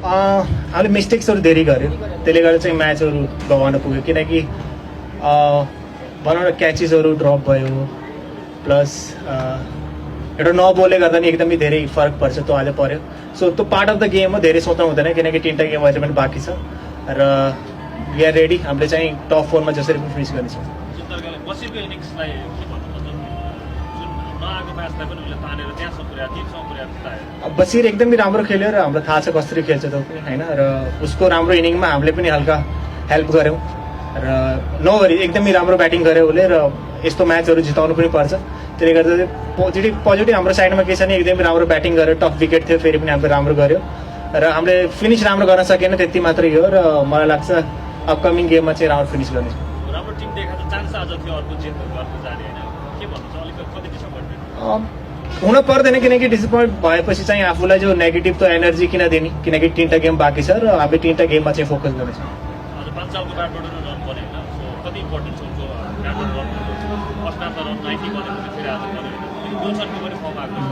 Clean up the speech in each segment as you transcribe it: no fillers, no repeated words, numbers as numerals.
हामीले मिस्टेक्सहरू धेरै गऱ्यो, त्यसले गर्दा चाहिँ म्याचहरू गवाउन पुग्यो। किनकि भनौँ न क्याचेसहरू ड्रप भयो, प्लस एउटा नबोलले गर्दा नि एकदमै धेरै फरक पर्छ, त्यो आज पर्यो। सो त्यो पार्ट अफ द गेम हो, धेरै सोच्नु हुँदैन किनकि 3टा गेम अहिले पनि बाँकी छ र वी आर रेडी। हामीले चाहिँ टप 4 मा जसरी पनि फिनिस गर्नेछौँ। बसिर एकदमै राम्रो खेल्यो र हाम्रो थाहा छ कसरी खेल्छ त्यो पनि होइन, र उसको राम्रो इनिङमा हामीले पनि हल्का हेल्प गऱ्यौँ र नोवरी एकदमै राम्रो ब्याटिङ गर्यो उसले र यस्तो म्याचहरू जिताउनु पनि पर्छ। त्यसले गर्दा पोजिटिभ हाम्रो साइडमा के छ भने एकदमै राम्रो ब्याटिङ गर्यो, टफ विकेट थियो फेरि पनि हामीले राम्रो गर्यो र हामीले फिनिस राम्रो गर्न सकेन, त्यति मात्रै हो। र मलाई लाग्छ अपकमिङ गेममा चाहिँ राम्रो फिनिस गर्ने राम्रो टिम देखाएको चान्स आज थियो अर्को जित गर्न जाने हैन, के भन्नु छ अलिकति कति डिसअपोइन्टेड हुन पर्दैन किनकि डिसअपोइन्ट भएपछि चाहिँ आफूलाई जो नेगेटिभ त्यो एनर्जी किन दिने, किनकि 3टा गेम बाँकी छ र हामीले 3टा गेममा चाहिँ फोकस गर्नेछौँ। आज 5 सालको ब्याटबाट रन बन्यो होइन, सो कति इम्पोर्टेन्ट छ उनको ब्याटबाट रन फर्स्ट हाफ त रन 90 बनेको थियो, फेरि आज बन्यो गोल्सनको पनि फर्म आएको छ।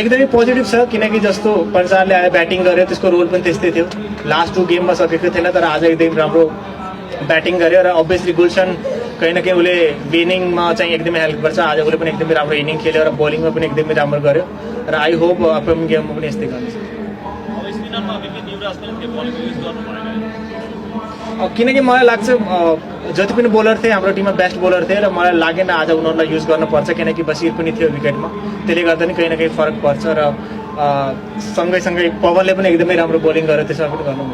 एकदमै पोजिटिभ छ किनकि जस्तो पन्चालले आएर ब्याटिङ गर्यो त्यसको रोल पनि त्यस्तै थियो, लास्ट 2 गेममा सकेको थिएन तर आज एकदमै राम्रो ब्याटिङ गर्यो र अभियसली गुलसन कहीँ न कहीँ उसले विनिङमा चाहिँ एकदमै हेल्प गर्छ। आज उसले पनि एकदमै राम्रो इनिङ खेल्यो र बोलिङमा पनि एकदमै राम्रो गर्यो र आई होप अपकमिङ गेममा पनि यस्तै गर्नेछ। किनकि मलाई लाग्छ जति पनि बोलर थिए हाम्रो टिममा बेस्ट बोलर थिए र मलाई लागेन आज उनीहरूलाई युज गर्नुपर्छ किनकि बसिर पनि थियो विकेटमा, त्यसले गर्दा नि कहीँ न कहीँ फरक पर्छ र सँगैसँगै पवनले पनि एकदमै राम्रो बोलिङ गर्यो, त्यसमा पनि गर्नु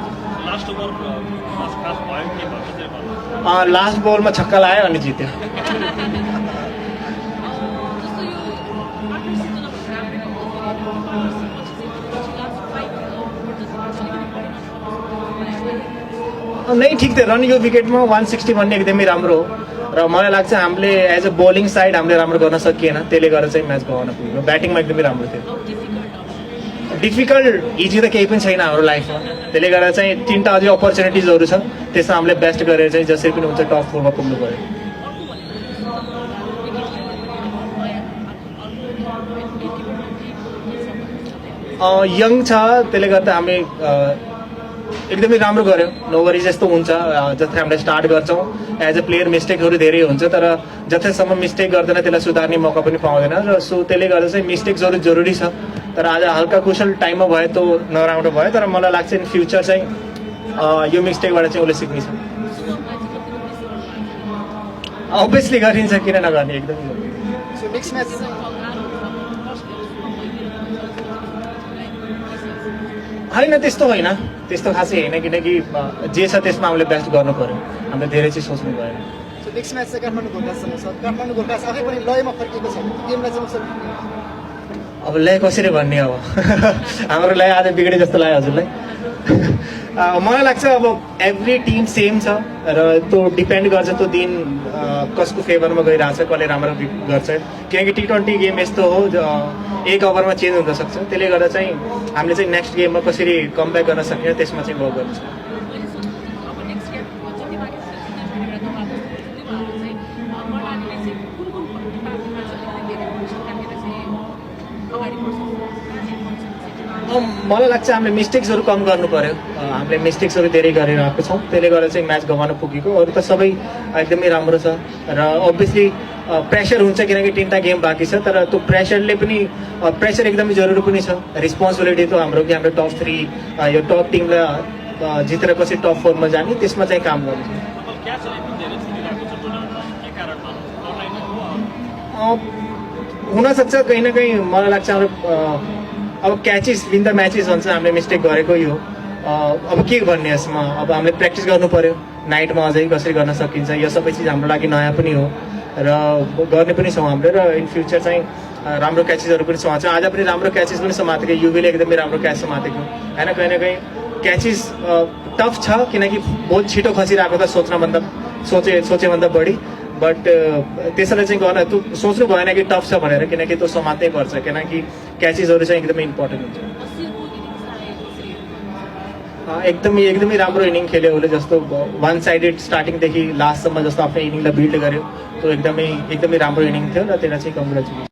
लास्ट बलमा छक्का लाग्यो अनि जित्यो। नै ठिक थियो, रन यो विकेटमा 160 भन्ने एकदमै राम्रो हो र मलाई लाग्छ हामीले एज अ बोलिङ साइड हामीले राम्रो गर्न सकिएन, त्यसले गर्दा चाहिँ म्याच गवाउन पुग्यो। ब्याटिङमा एकदमै राम्रो थियो। डिफिकल्ट इजी त केही पनि छैन हाम्रो लाइफमा, त्यसले गर्दा चाहिँ 3टा अझै अपर्च्युनिटिजहरू छ, त्यसमा हामीले बेस्ट गरेर चाहिँ जसरी पनि हुन्छ टप 4 मा पुग्नु पऱ्यो। यङ छ त्यसले गर्दा हामी एकदमै राम्रो गऱ्यो, नोवरी जस्तो हुन्छ। जस्तै हामीले स्टार्ट गर्छौँ एज अ प्लेयर मिस्टेकहरू धेरै हुन्छ तर जतिसम्म मिस्टेक गर्दैन त्यसलाई सुधार्ने मौका पनि पाउँदैन र सो त्यसले गर्दा चाहिँ मिस्टेक्सहरू जरुरी छ, तर आज हल्का कुशल टाइममा भयो त्यो नराम्रो भयो, तर मलाई लाग्छ इन फ्युचर चाहिँ यो मिस्टेकबाट चाहिँ उसले सिक्नेछ। अभियसली गरिन्छ, किन नगर्ने, एकदमै होइन त्यस्तो होइन, त्यस्तो खासै होइन किनकि जे छ त्यसमा हामीले बेस्ट गर्नु पर्यो, हामीले धेरै चाहिँ सोच्नु भएन। नेक्स्ट म्याच चाहिँ काठमाडौँ घोटासँग छ, काठमाडौँ घोटा आफै पनि लयमा फर्किएको छ, गेमलाई चाहिँ अब लय कसरी भन्ने अब हाम्रो लय आज बिग्रे जस्तो लाग्यो हजुरलाई। मलाई लाग्छ अब एभ्री टिम सेम छ र त्यो डिपेन्ड गर्छ त्यो दिन कसको फेभरमा गइरहेछ, कसले राम्रो गर्छ किनकि T20 गेम यस्तो हो 1 ओभरमा चेन्ज हुन सक्छ, त्यसले गर्दा चाहिँ हामीले चाहिँ नेक्स्ट गेममा कसरी कमब्याक गर्न सक्ने त्यसमा चाहिँ वर्क गर्नु छ। मलाई लाग्छ हामीले मिस्टेक्सहरू कम गर्नु पर्यो, हामीले मिस्टेक्सहरू धेरै गरेर आएको छौँ, त्यसले गर्दा चाहिँ म्याच गवाउन पुगेको। अरू त सबै एकदमै राम्रो छ र अभियसली प्रेसर हुन्छ किनकि 3टा गेम बाँकी छ, तर त्यो प्रेसर एकदमै जरुरी पनि छ। रिस्पोन्सिबिलिटी त हाम्रो कि हाम्रो टप 3 यो टप टिमलाई जितेर कसरी टप 4 मा जाने त्यसमा चाहिँ काम गर्नु छ। हुनसक्छ कहीँ न कहीँ मलाई लाग्छ हाम्रो अब क्याचेस विन द म्याचेस भन्छ, हामीले मिस्टेक गरेको यो अब के भन्ने यसमा, अब हामीले प्र्याक्टिस गर्नु पर्यो नाइटमा अझै कसरी गर्न सकिन्छ, यो सबै चिज हाम्रो लागि नयाँ पनि हो र गर्ने पनि छौँ हामीले र इन फ्युचर चाहिँ राम्रो क्याचेसहरू पनि समात्छ। आज पनि राम्रो क्याचेस पनि समातेको, युवीले एकदमै राम्रो क्याच समातेको होइन, कहीँ न कहीँ क्याचेस टफ छ किनकि बहुत छिटो खसिरहेको त सोचेभन्दा बढी, बट त्यसैलाई चाहिँ गर्न त्यो सोच्नु भएन कि टफ छ भनेर किनकि त्यो समात्नै पर्छ किनकि क्याचेसहरू चाहिँ एकदमै इम्पोर्टेन्ट हुन्छ। एकदमै राम्रो इनिङ खेल्यो उसले, जस्तो 1 साइडेड स्टार्टिङदेखि लास्टसम्म जस्तो आफ्नो इनिङलाई बिल्ड गर्यो, त्यो एकदमै राम्रो इनिङ थियो र त्यसलाई चाहिँ कङ्ग्रेचुलेसन।